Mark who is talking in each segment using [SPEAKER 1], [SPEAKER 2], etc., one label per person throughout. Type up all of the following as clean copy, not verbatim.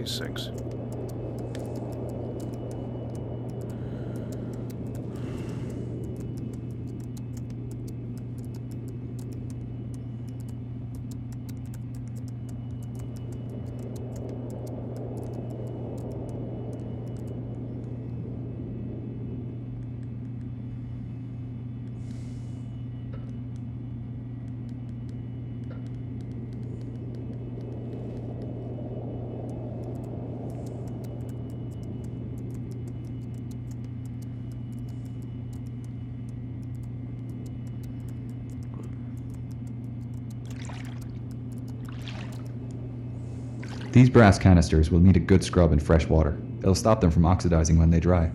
[SPEAKER 1] 6.
[SPEAKER 2] These brass canisters will need a good scrub in fresh water. It'll stop them from oxidizing when they dry.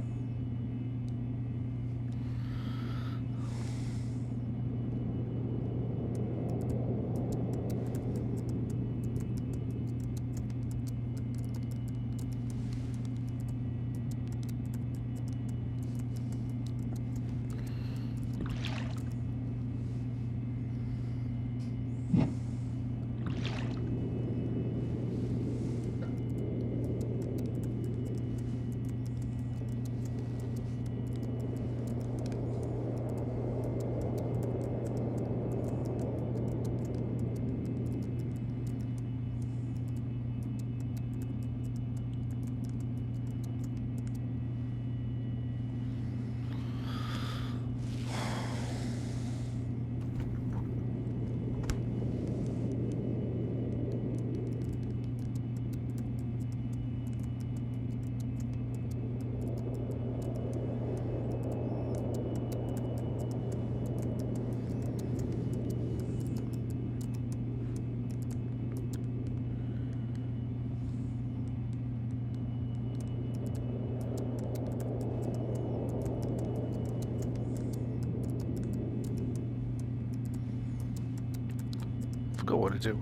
[SPEAKER 2] Forgot what to do.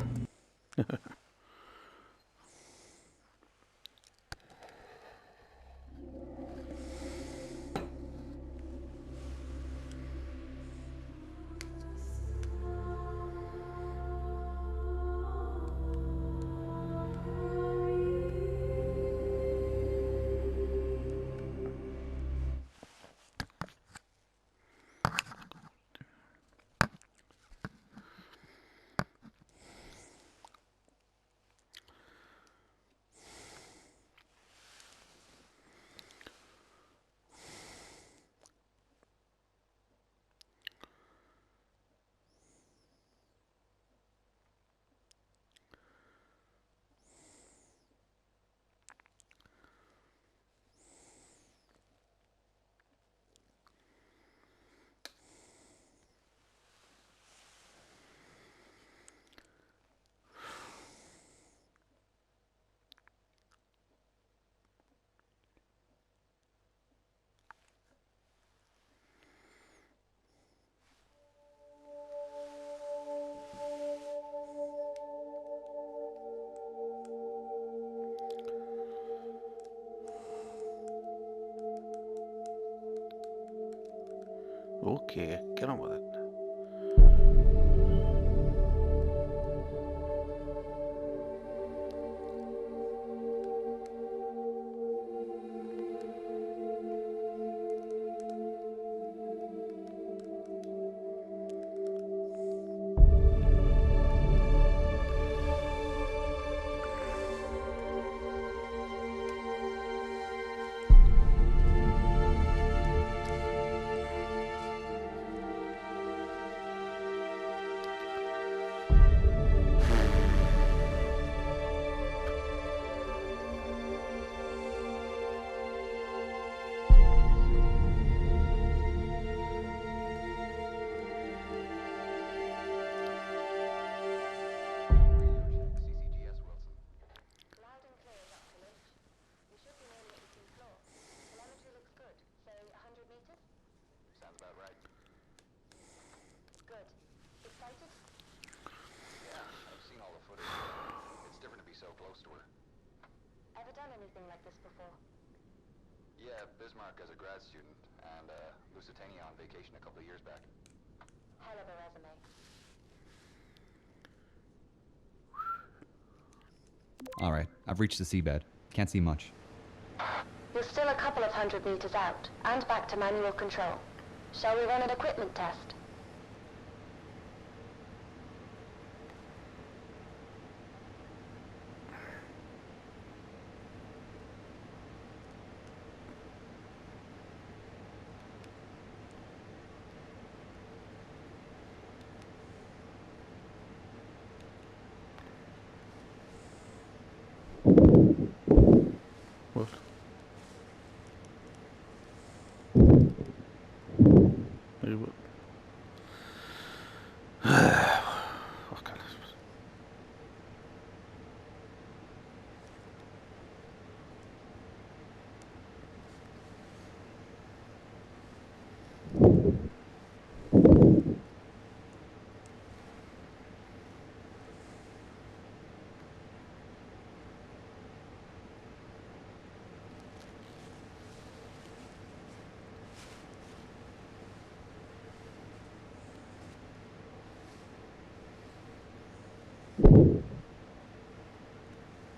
[SPEAKER 2] Okay, get on with it.
[SPEAKER 3] Yeah, Bismarck as a grad student, and Lusitania on vacation a couple of years back.
[SPEAKER 4] Hell of a resume.
[SPEAKER 2] Alright, I've reached the seabed. Can't see much.
[SPEAKER 4] You're still a couple of 100 meters out, and back to manual control. Shall we run an equipment test?
[SPEAKER 1] What? Hey, what? What can I suppose?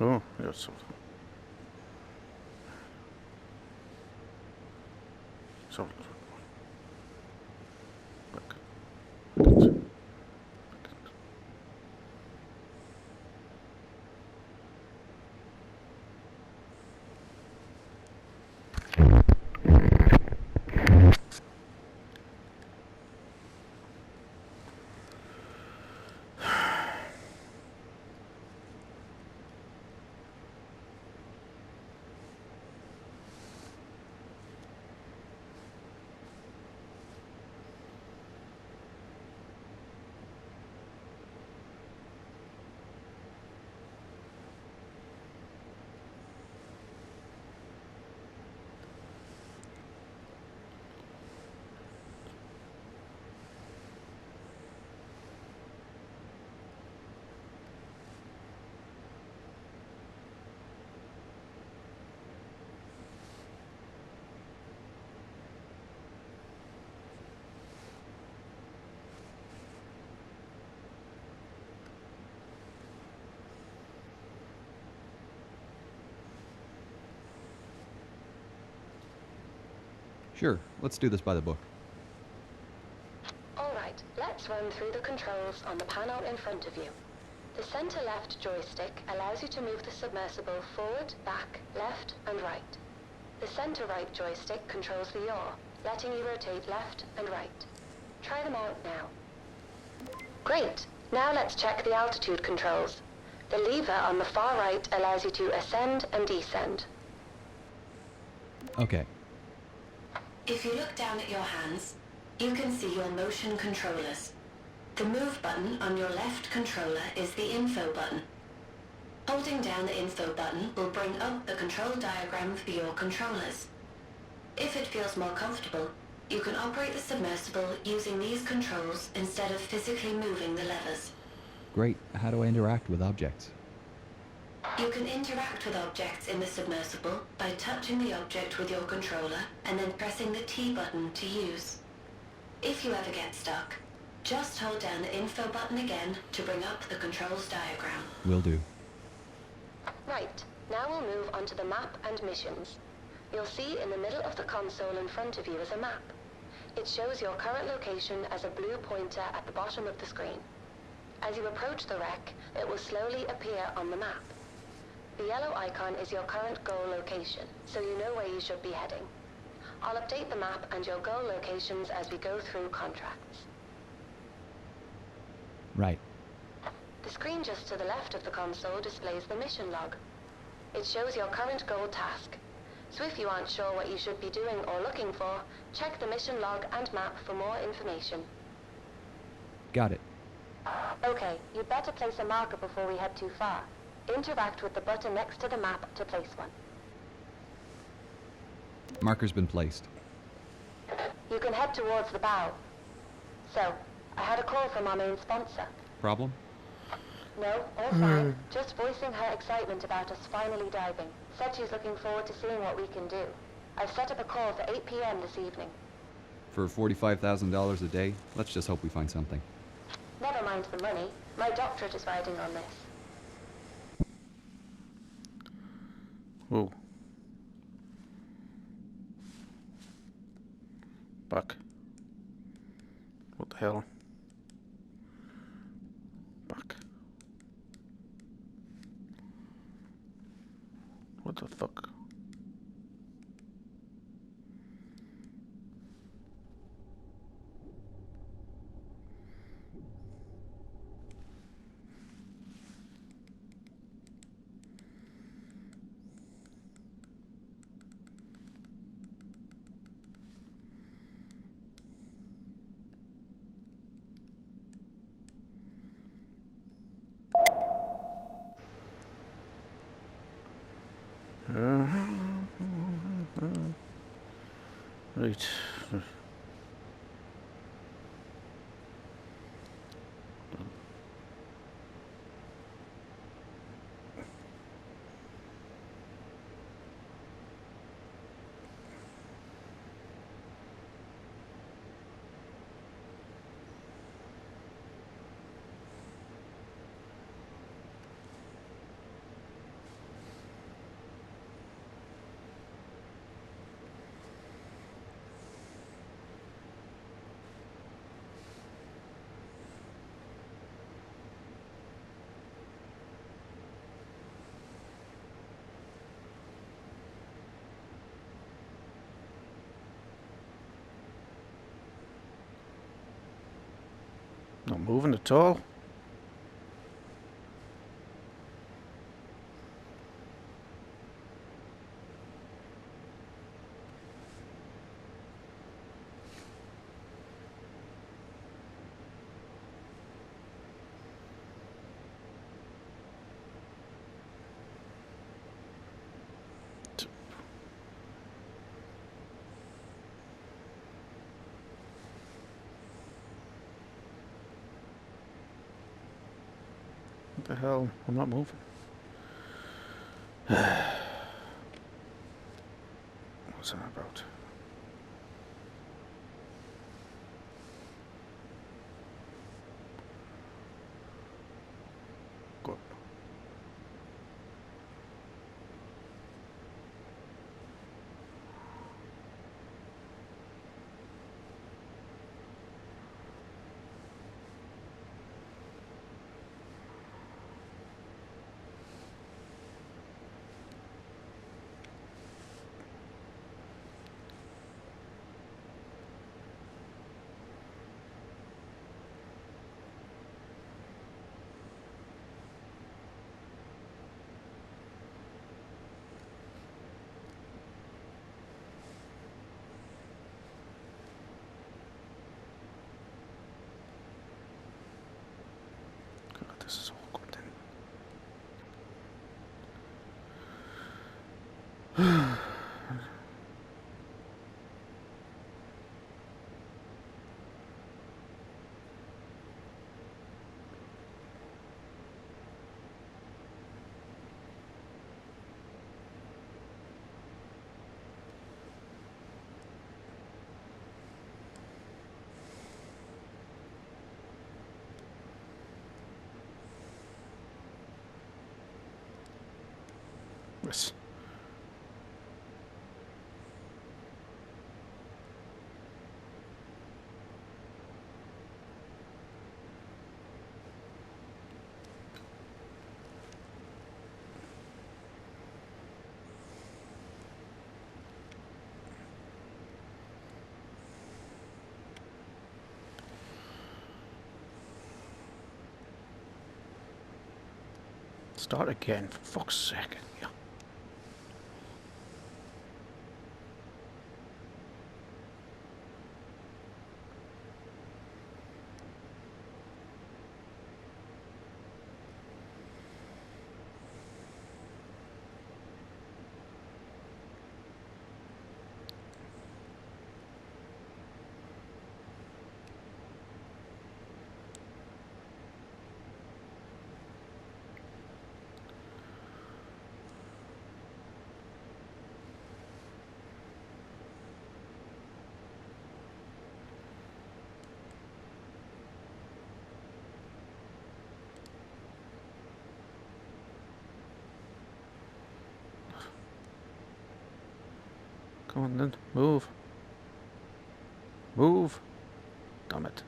[SPEAKER 1] Oh, ja, so. So. Back. Back.
[SPEAKER 2] Sure, let's do this by the book.
[SPEAKER 4] Alright, let's run through the controls on the panel in front of you. The center left joystick allows you to move the submersible forward, back, left, and right. The center right joystick controls the yaw, letting you rotate left and right. Try them out now. Great! Now let's check the altitude controls. The lever on the far right allows you to ascend and descend.
[SPEAKER 2] Okay.
[SPEAKER 4] If you look down at your hands, you can see your motion controllers. The move button on your left controller is the info button. Holding down the info button will bring up the control diagram for your controllers. If it feels more comfortable, you can operate the submersible using these controls instead of physically moving the levers.
[SPEAKER 2] Great. How do I interact with objects?
[SPEAKER 4] You can interact with objects in the submersible by touching the object with your controller and then pressing the T button to use. If you ever get stuck, just hold down the info button again to bring up the controls diagram.
[SPEAKER 2] Will do.
[SPEAKER 4] Right, now we'll move on to the map and missions. You'll see in the middle of the console in front of you is a map. It shows your current location as a blue pointer at the bottom of the screen. As you approach the wreck, it will slowly appear on the map. The yellow icon is your current goal location, so you know where you should be heading. I'll update the map and your goal locations as we go through contracts.
[SPEAKER 2] Right.
[SPEAKER 4] The screen just to the left of the console displays the mission log. It shows your current goal task. So if you aren't sure what you should be doing or looking for, check the mission log and map for more information.
[SPEAKER 2] Got it.
[SPEAKER 4] Okay, you'd better place a marker before we head too far. Interact with the button next to the map to place one.
[SPEAKER 2] Marker's been placed.
[SPEAKER 4] You can head towards the bow. So, I had a call from our main sponsor.
[SPEAKER 2] Problem?
[SPEAKER 4] No, all fine. Just voicing her excitement about us finally diving. Said she's looking forward to seeing what we can do. I've set up a call for 8 p.m. this evening.
[SPEAKER 2] For $45,000 a day, let's just hope we find something.
[SPEAKER 4] Never mind the money. My doctorate is riding on this.
[SPEAKER 1] Whoa. Back. What the hell? Back. What the fuck? Right. Not moving at all. What the hell? I'm not moving. What's that about? Good. God, this is awkward then. Yes. Start again, for fuck's sake. Yeah. Come on then, move. Move. Damn it.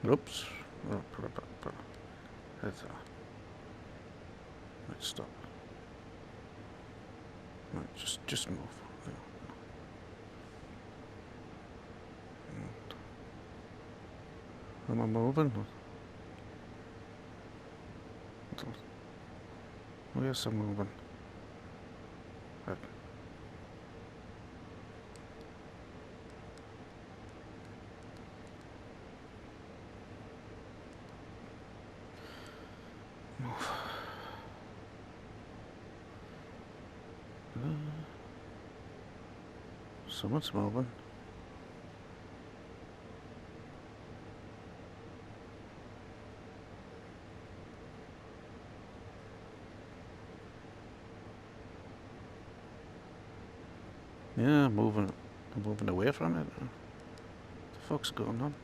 [SPEAKER 1] Oops. That's let's stop. Right, just move. Am I moving? Oh yes, I'm moving. Right. Move. Someone's moving. Yeah, I'm moving away from it. What the fuck's going on?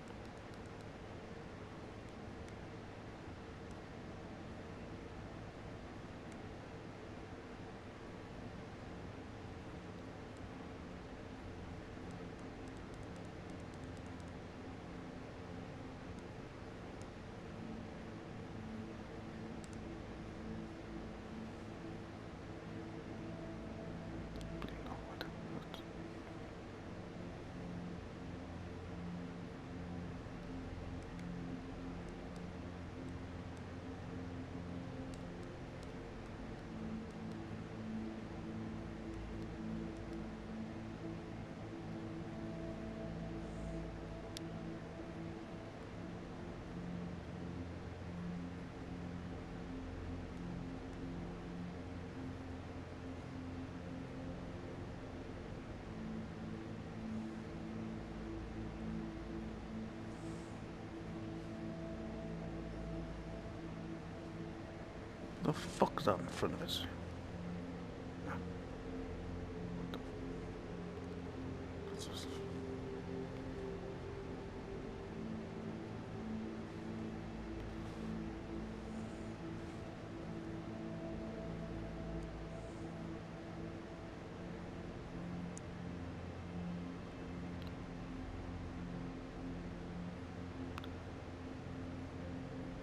[SPEAKER 1] The fuck's out in front of us?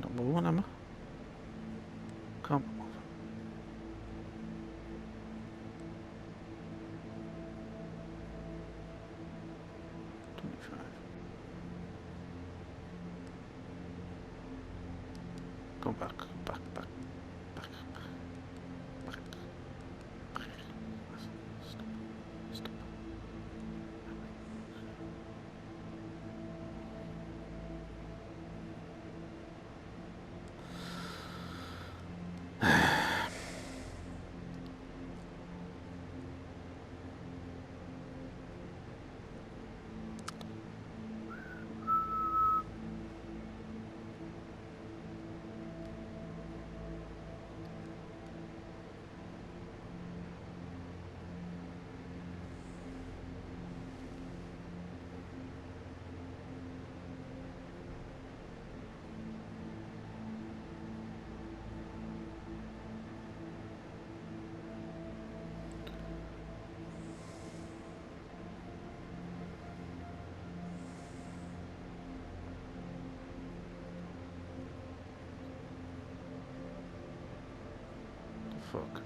[SPEAKER 1] Not moving, am I? Come on. 25. Go back, back, back, back, back, back. Stop, stop. Fuck.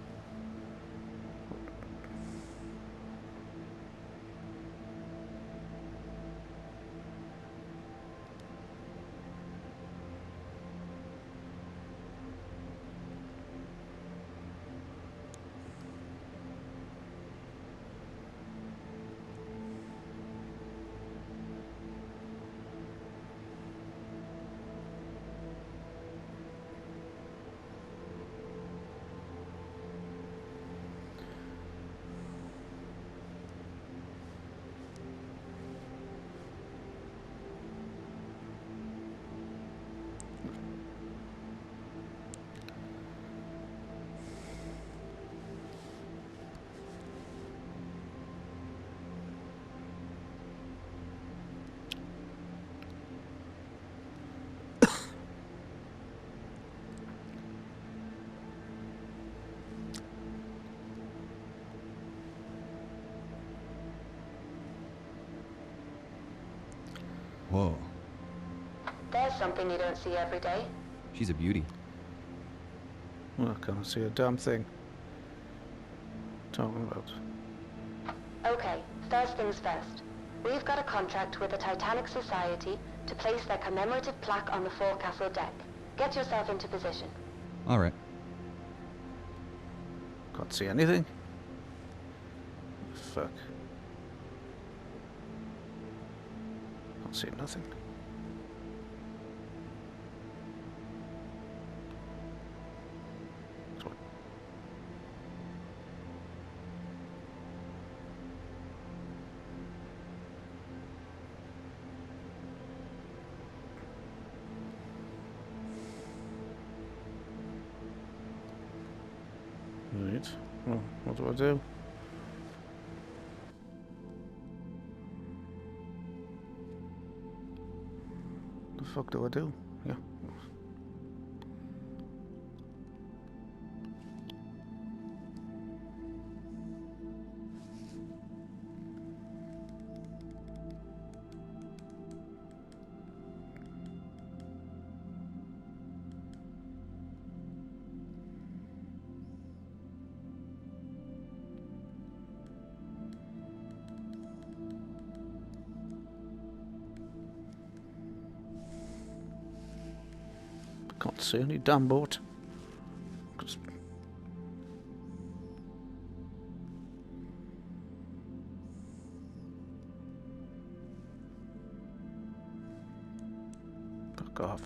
[SPEAKER 2] Whoa.
[SPEAKER 4] There's something you don't see every day.
[SPEAKER 2] She's a beauty.
[SPEAKER 1] Well, I can't see a damn thing. Talking about.
[SPEAKER 4] Okay, first things first. We've got a contract with the Titanic Society to place their commemorative plaque on the forecastle deck. Get yourself into position.
[SPEAKER 2] All right.
[SPEAKER 1] Can't see anything. Fuck. Can't see nothing. Right. Well, what do I do? The fuck do I do? Yeah. Can't see any damn boat. 'Cause fuck off.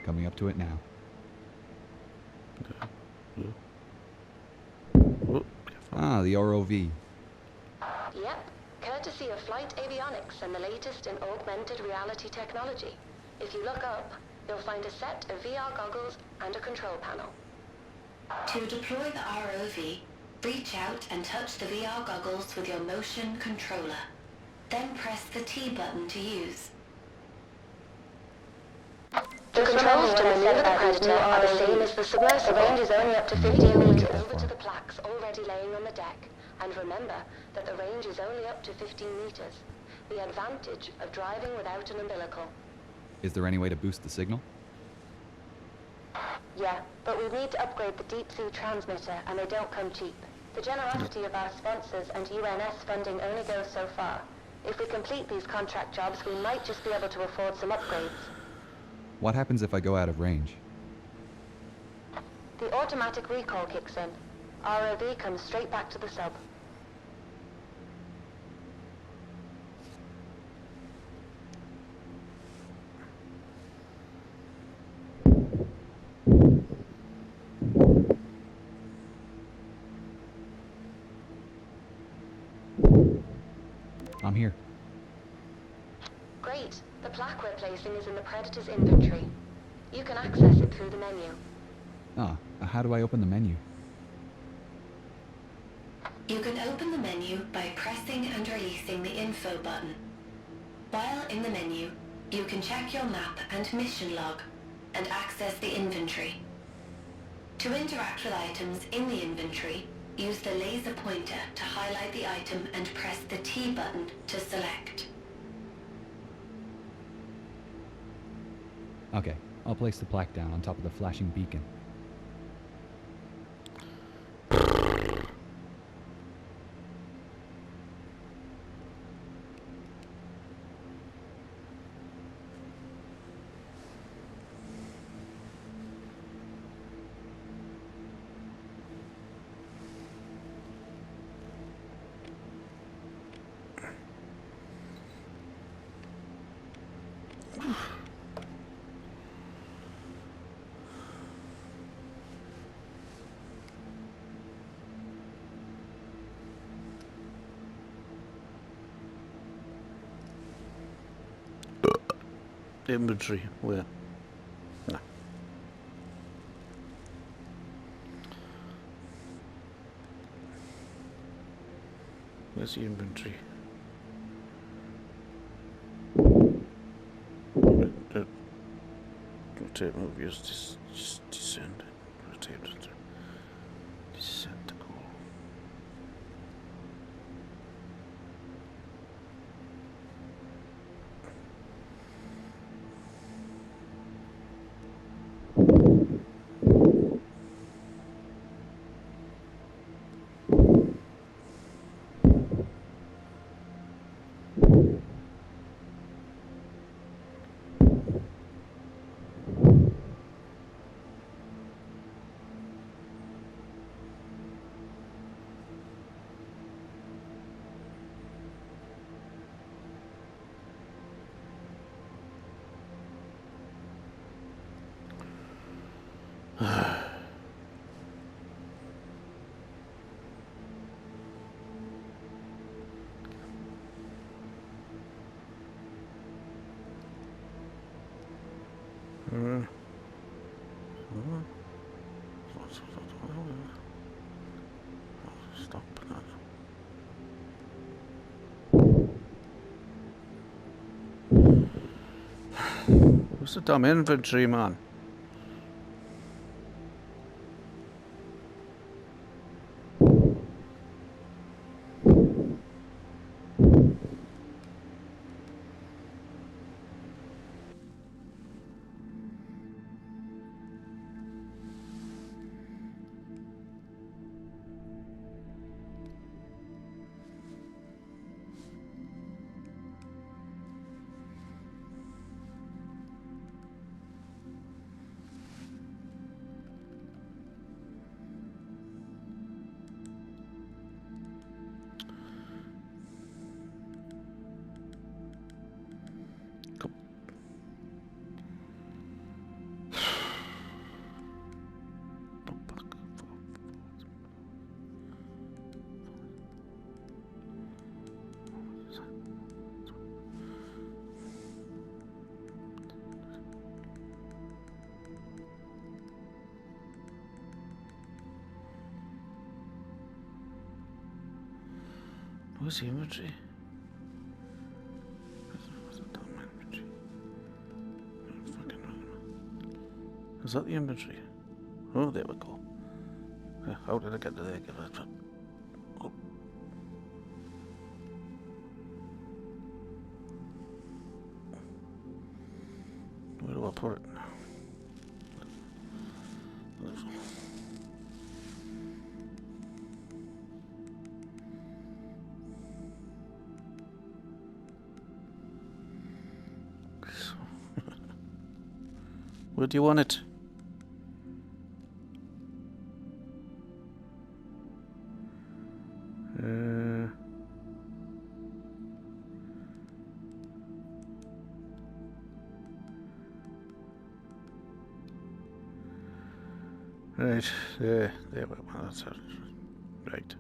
[SPEAKER 2] Coming up to it now.
[SPEAKER 1] Oh, careful.
[SPEAKER 2] Ah, the ROV.
[SPEAKER 4] Yep, courtesy of Flight Avionics and the latest in augmented reality technology. If you look up, you'll find a set of VR goggles and a control panel. To deploy the ROV, reach out and touch the VR goggles with your motion controller. Then press the T button to use. The controls to maneuver the Predator are the same as the submersible. The range is only up to 15 meters. Over to the plaques already laying on the deck. And remember that the range is only up to 15 meters. The advantage of driving without an umbilical.
[SPEAKER 2] Is there any way to boost the signal?
[SPEAKER 4] Yeah, but we need to upgrade the deep-sea transmitter, and they don't come cheap. The generosity of our sponsors and UNS funding only goes so far. If we complete these contract jobs, we might just be able to afford some upgrades.
[SPEAKER 2] What happens if I go out of range?
[SPEAKER 4] The automatic recall kicks in. ROV comes straight back to the sub.
[SPEAKER 2] I'm here.
[SPEAKER 4] Great. The plaque we're placing is in the Predator's inventory. You can access it through the menu.
[SPEAKER 2] Ah, how do I open the menu?
[SPEAKER 4] You can open the menu by pressing and releasing the info button. While in the menu, you can check your map and mission log and access the inventory. To interact with items in the inventory, use the laser pointer to highlight the item and press the T button to select.
[SPEAKER 2] Okay, I'll place the plaque down on top of the flashing beacon.
[SPEAKER 1] Inventory. Where? No. Where's the inventory? Rotate, move, use just descend. Rotate, descend to goal. Stop banana. What's the dumb inventory, man? What's the inventory? What's the dumb inventory? Is that the inventory? Oh, there we go. How did I get to there? Oh. Where do I put it? Where do you want it? Right, there we go. That's it. Right.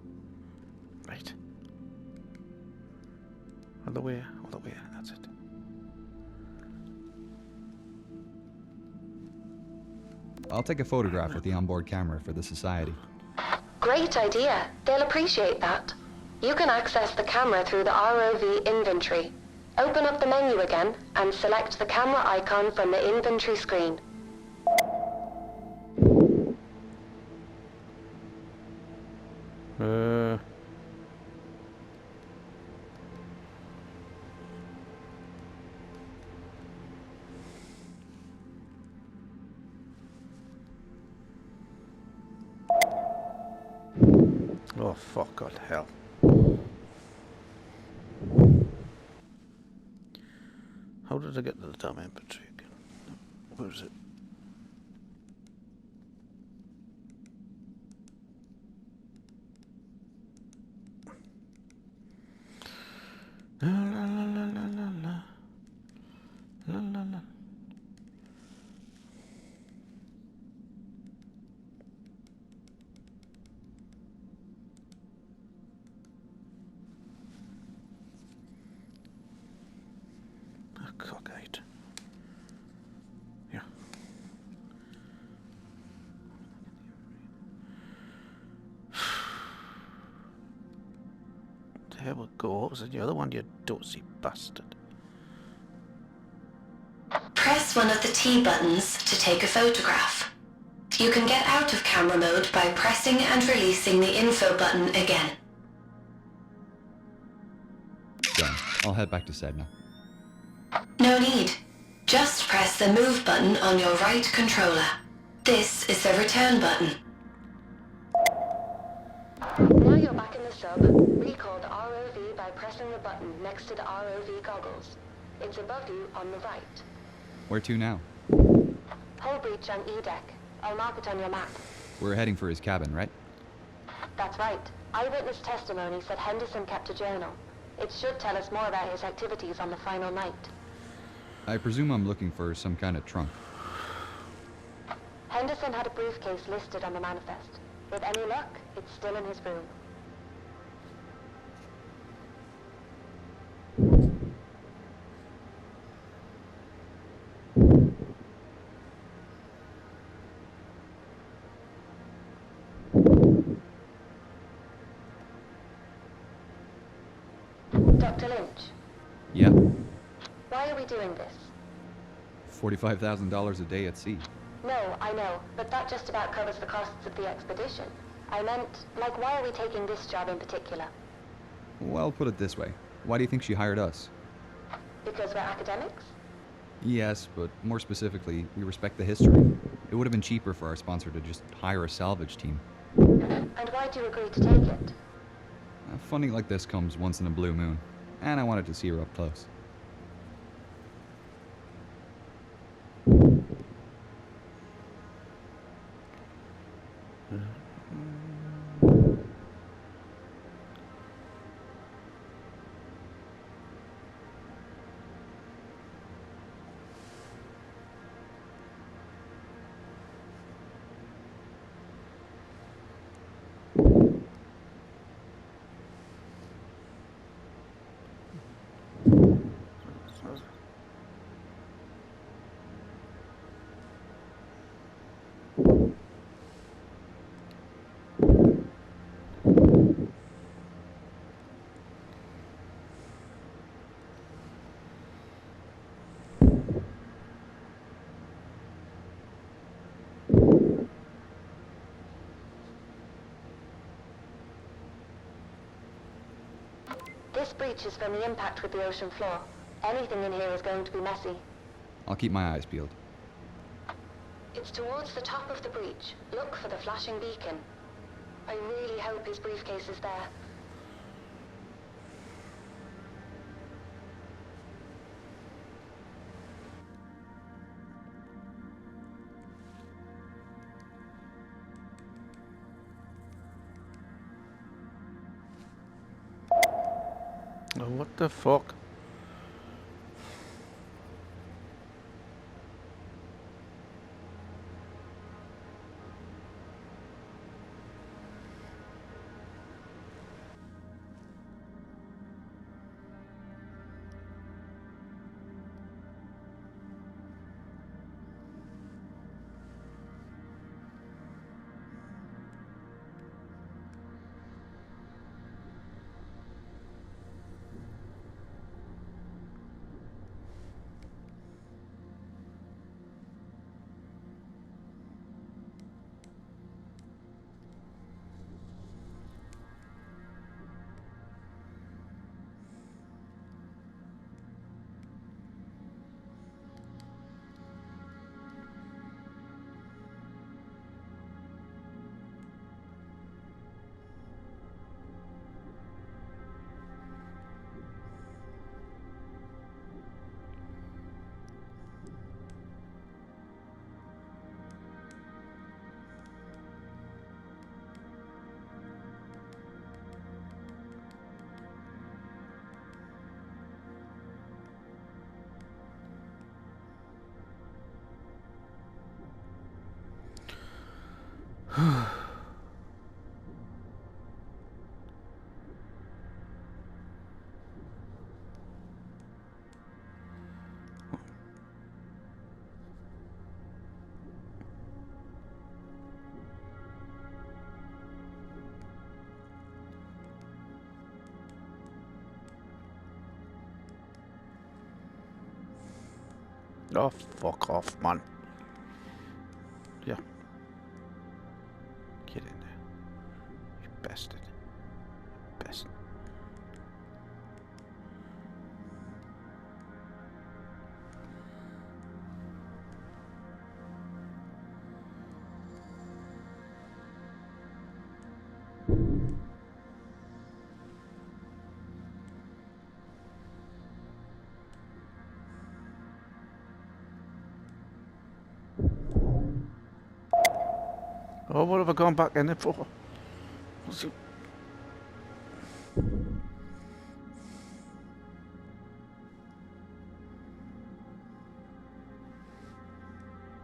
[SPEAKER 1] Right. All the way, that's it.
[SPEAKER 2] I'll take a photograph with the onboard camera for the society.
[SPEAKER 4] Great idea. They'll appreciate that. You can access the camera through the ROV inventory. Open up the menu again and select the camera icon from the inventory screen.
[SPEAKER 1] Oh, fuck, God, hell. How did I get to the damn inventory again? Where is it? La la la la la la la. La la la. Cockeyed. There we go. What was the other one, you dozy bastard?
[SPEAKER 4] Press one of the T buttons to take a photograph. You can get out of camera mode by pressing and releasing the info button again.
[SPEAKER 2] Done. I'll head back to Sedna.
[SPEAKER 4] No need. Just press the move button on your right controller. This is the return button. Now you're back in the sub. Recall the ROV by pressing the button next to the ROV goggles. It's above you on the right.
[SPEAKER 2] Where to now?
[SPEAKER 4] Hull breach on E-deck. I'll mark it on your map.
[SPEAKER 2] We're heading for his cabin, right?
[SPEAKER 4] That's right. Eyewitness testimony said Henderson kept a journal. It should tell us more about his activities on the final night.
[SPEAKER 2] I presume I'm looking for some kind of trunk.
[SPEAKER 4] Henderson had a briefcase listed on the manifest. With any luck, it's still in his room. Dr. Lynch,
[SPEAKER 2] Yeah.
[SPEAKER 4] why are we doing this?
[SPEAKER 2] $45,000 a day at sea.
[SPEAKER 4] No, I know, but that just about covers the costs of the expedition. I meant, like, why are we taking this job in particular?
[SPEAKER 2] Well, put it this way. Why do you think she hired us?
[SPEAKER 4] Because we're academics?
[SPEAKER 2] Yes, but more specifically, we respect the history. It would have been cheaper for our sponsor to just hire a salvage team.
[SPEAKER 4] And why do you agree to take it?
[SPEAKER 2] Funding like this comes once in a blue moon, and I wanted to see her up close.
[SPEAKER 4] This breach is from the impact with the ocean floor. Anything in here is going to be messy.
[SPEAKER 2] I'll keep my eyes peeled.
[SPEAKER 4] It's towards the top of the breach. Look for the flashing beacon. I really hope his briefcase is there.
[SPEAKER 1] Oh, what the fuck? Oh, fuck off, man. Yeah. Get in there. You bastard. Bastard. Oh, what have I gone back in it for? What's it?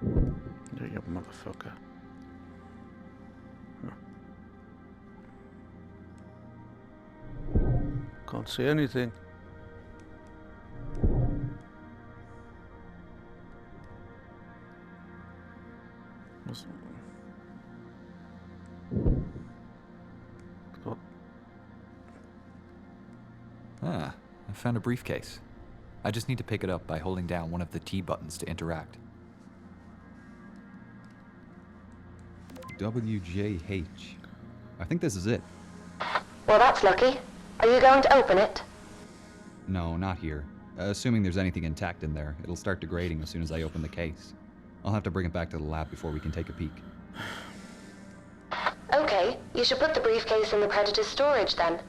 [SPEAKER 1] You motherfucker. Huh. Can't see anything. What's...
[SPEAKER 2] Ah, I found a briefcase. I just need to pick it up by holding down one of the T buttons to interact. WJH. I think this is it.
[SPEAKER 4] Well, that's lucky. Are you going to open it?
[SPEAKER 2] No, not here. Assuming there's anything intact in there, it'll start degrading as soon as I open the case. I'll have to bring it back to the lab before we can take a peek.
[SPEAKER 4] Okay, you should put the briefcase in the Predator's storage then.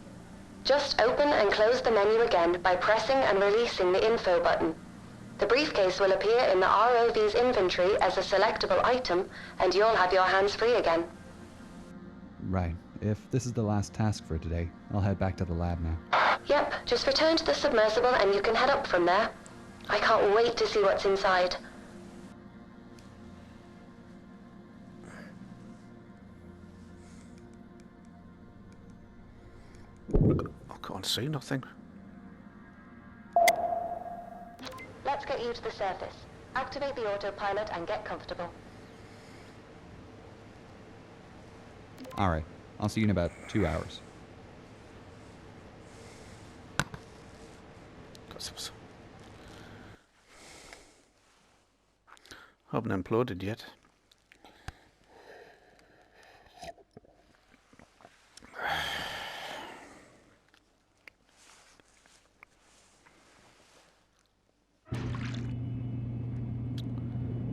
[SPEAKER 4] Just open and close the menu again by pressing and releasing the info button. The briefcase will appear in the ROV's inventory as a selectable item, and you'll have your hands free again.
[SPEAKER 2] Right. If this is the last task for today, I'll head back to the lab now.
[SPEAKER 4] Yep, just return to the submersible and you can head up from there. I can't wait to see what's inside.
[SPEAKER 1] I can't see nothing.
[SPEAKER 4] Let's get you to the surface. Activate the autopilot and get comfortable.
[SPEAKER 2] Alright, I'll see you in about 2 hours.
[SPEAKER 1] Haven't imploded yet.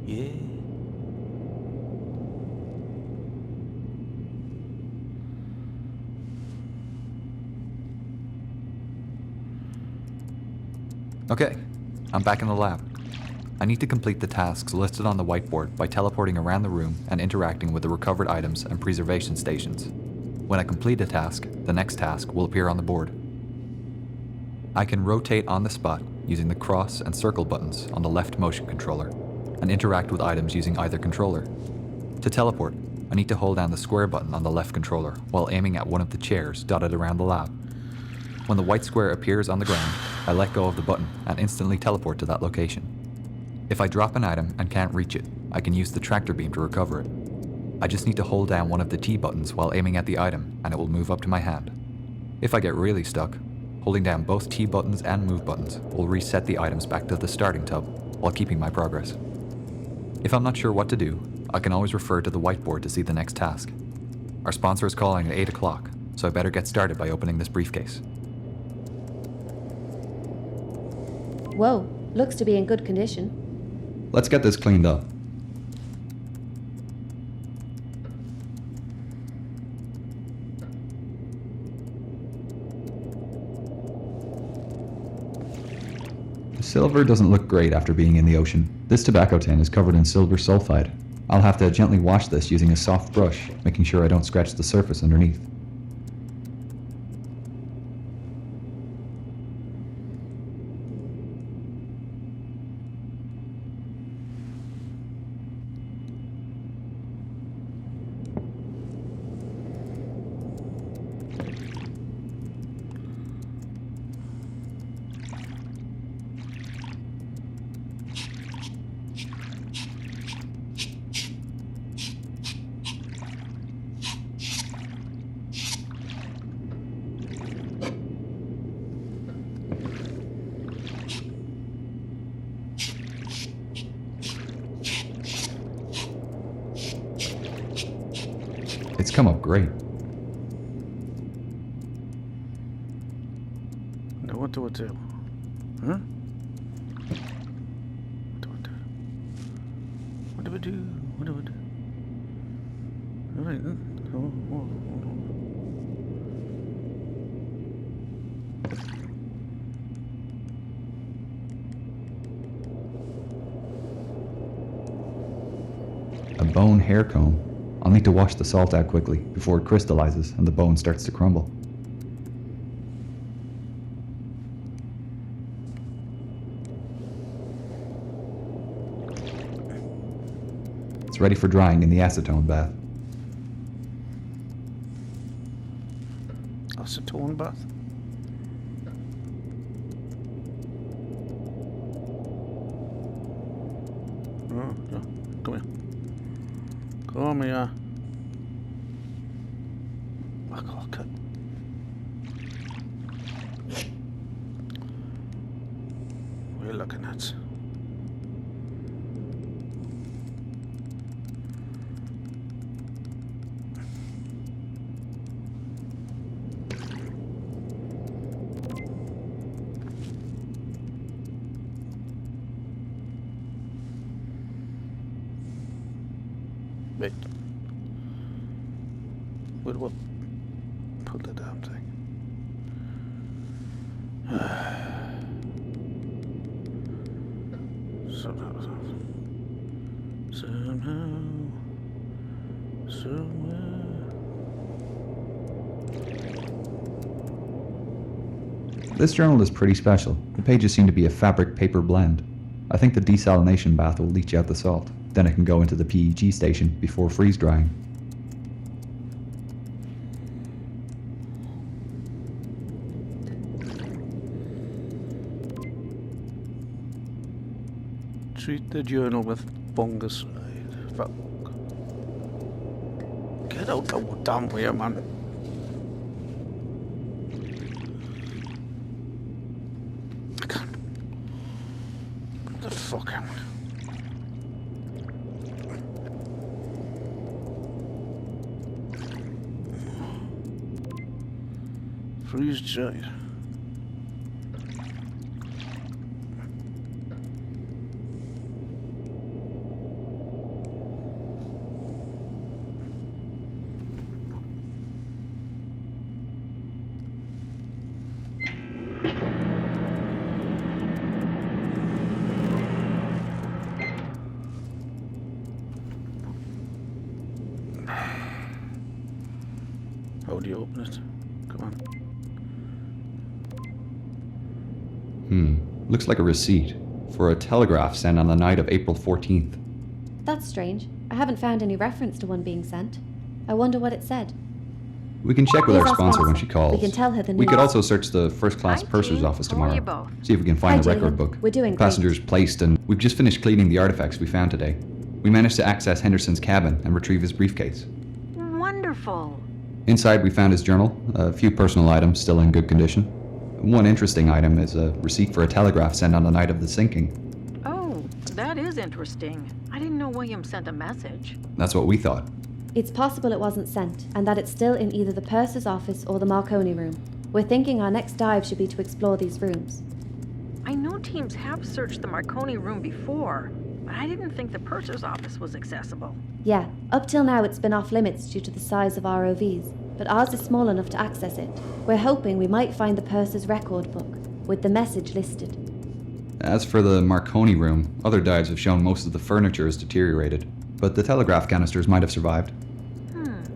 [SPEAKER 1] Yeah.
[SPEAKER 2] Okay, I'm back in the lab. I need to complete the tasks listed on the whiteboard by teleporting around the room and interacting with the recovered items and preservation stations. When I complete a task, the next task will appear on the board. I can rotate on the spot using the cross and circle buttons on the left motion controller, and interact with items using either controller. To teleport, I need to hold down the square button on the left controller while aiming at one of the chairs dotted around the lab. When the white square appears on the ground, I let go of the button and instantly teleport to that location. If I drop an item and can't reach it, I can use the tractor beam to recover it. I just need to hold down one of the T buttons while aiming at the item and it will move up to my hand. If I get really stuck, holding down both T buttons and move buttons will reset the items back to the starting tub while keeping my progress. If I'm not sure what to do, I can always refer to the whiteboard to see the next task. Our sponsor is calling at 8 o'clock, so I better get started by opening this briefcase.
[SPEAKER 5] Whoa, looks to be in good condition.
[SPEAKER 2] Let's get this cleaned up. The silver doesn't look great after being in the ocean. This tobacco tin is covered in silver sulfide. I'll have to gently wash this using a soft brush, making sure I don't scratch the surface underneath. It's come up great.
[SPEAKER 1] Now what do I do? Huh? What do I do? What do I do? Alright then. Oh.
[SPEAKER 2] A bone hair comb. I'll need to wash the salt out quickly before it crystallizes and the bone starts to crumble. It's ready for drying in the acetone bath.
[SPEAKER 1] Acetone bath? Oh, yeah. Come here. Come here. Okay. We're looking at. Wait. Where do I put the damn thing? Somehow, somewhere.
[SPEAKER 2] This journal is pretty special. The pages seem to be a fabric paper blend. I think the desalination bath will leach out the salt. Then it can go into the PEG station before freeze drying.
[SPEAKER 1] Treat the journal with fungicide. Fuck. Get out the damn way, man. I can't. What the fuck am I? Freeze dried. How do you open it? Come on.
[SPEAKER 2] Looks like a receipt for a telegraph sent on the night of April 14th.
[SPEAKER 5] That's strange. I haven't found any reference to one being sent. I wonder what it said.
[SPEAKER 2] We can check with
[SPEAKER 5] Here's
[SPEAKER 2] our
[SPEAKER 5] our
[SPEAKER 2] sponsor when
[SPEAKER 5] sponsor.
[SPEAKER 2] she calls.
[SPEAKER 5] We can tell her the
[SPEAKER 2] We
[SPEAKER 5] news.
[SPEAKER 2] could also search the first class
[SPEAKER 6] Hi,
[SPEAKER 2] purser's
[SPEAKER 6] Jean.
[SPEAKER 2] office
[SPEAKER 6] How are you
[SPEAKER 2] tomorrow.
[SPEAKER 6] both?
[SPEAKER 2] See if we can find
[SPEAKER 5] Hi,
[SPEAKER 2] the record
[SPEAKER 5] Julian.
[SPEAKER 2] book.
[SPEAKER 5] We're doing great.
[SPEAKER 2] Passengers placed, and we've just finished cleaning the artifacts we found today. We managed to access Henderson's cabin and retrieve his briefcase.
[SPEAKER 6] Wonderful.
[SPEAKER 2] Inside, we found his journal, a few personal items still in good condition. One interesting item is a receipt for a telegraph sent on the night of the sinking.
[SPEAKER 6] Oh, that is interesting. I didn't know William sent a message.
[SPEAKER 2] That's what we thought.
[SPEAKER 5] It's possible it wasn't sent, and that it's still in either the purser's office or the Marconi room. We're thinking our next dive should be to explore these rooms.
[SPEAKER 6] I know teams have searched the Marconi room before, but I didn't think the purser's office was accessible.
[SPEAKER 5] Yeah, up till now it's been off limits due to the size of ROVs, but ours is small enough to access it. We're hoping we might find the purser's record book, with the message listed.
[SPEAKER 2] As for the Marconi room, other dives have shown most of the furniture is deteriorated, but the telegraph canisters might have survived.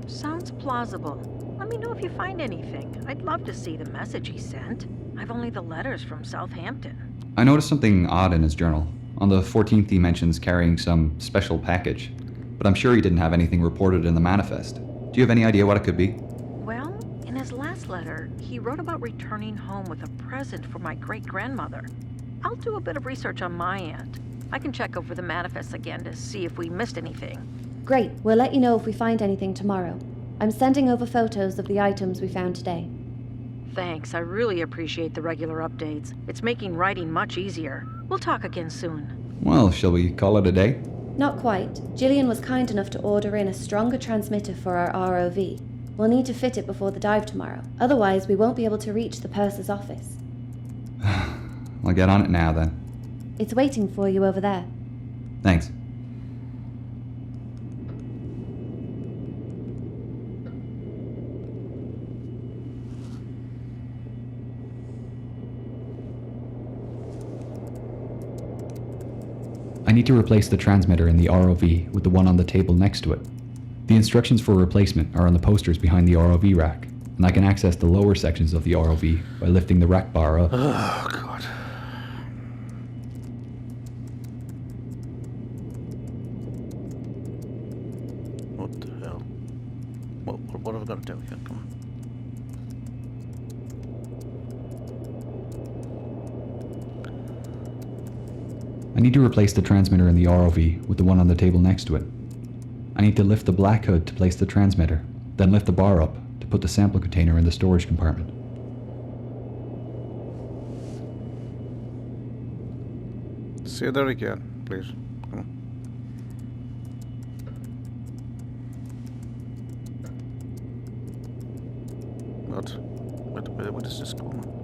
[SPEAKER 6] Sounds plausible. Let me know if you find anything. I'd love to see the message he sent. I've only the letters from Southampton.
[SPEAKER 2] I noticed something odd in his journal. On the 14th he mentions carrying some special package, but I'm sure he didn't have anything reported in the manifest. Do you have any idea what it could be?
[SPEAKER 6] Well, in his last letter, he wrote about returning home with a present for my great-grandmother. I'll do a bit of research on my end. I can check over the manifest again to see if we missed anything.
[SPEAKER 5] Great, we'll let you know if we find anything tomorrow. I'm sending over photos of the items we found today.
[SPEAKER 6] Thanks, I really appreciate the regular updates. It's making writing much easier. We'll talk again soon.
[SPEAKER 2] Well, shall we call it a day?
[SPEAKER 5] Not quite. Gillian was kind enough to order in a stronger transmitter for our ROV. We'll need to fit it before the dive tomorrow. Otherwise, we won't be able to reach the purser's office.
[SPEAKER 2] I'll get on it now then.
[SPEAKER 5] It's waiting for you over there.
[SPEAKER 2] Thanks. I need to replace the transmitter in the ROV with the one on the table next to it. The instructions for replacement are on the posters behind the ROV rack, and I can access the lower sections of the ROV by lifting the rack bar up.
[SPEAKER 1] Oh, God. What the hell? What have I got to do here? Come on.
[SPEAKER 2] I need to replace the transmitter in the ROV with the one on the table next to it. I need to lift the black hood to place the transmitter, then lift the bar up to put the sample container in the storage compartment.
[SPEAKER 1] See you there again, please. Come on. What? Where is this going?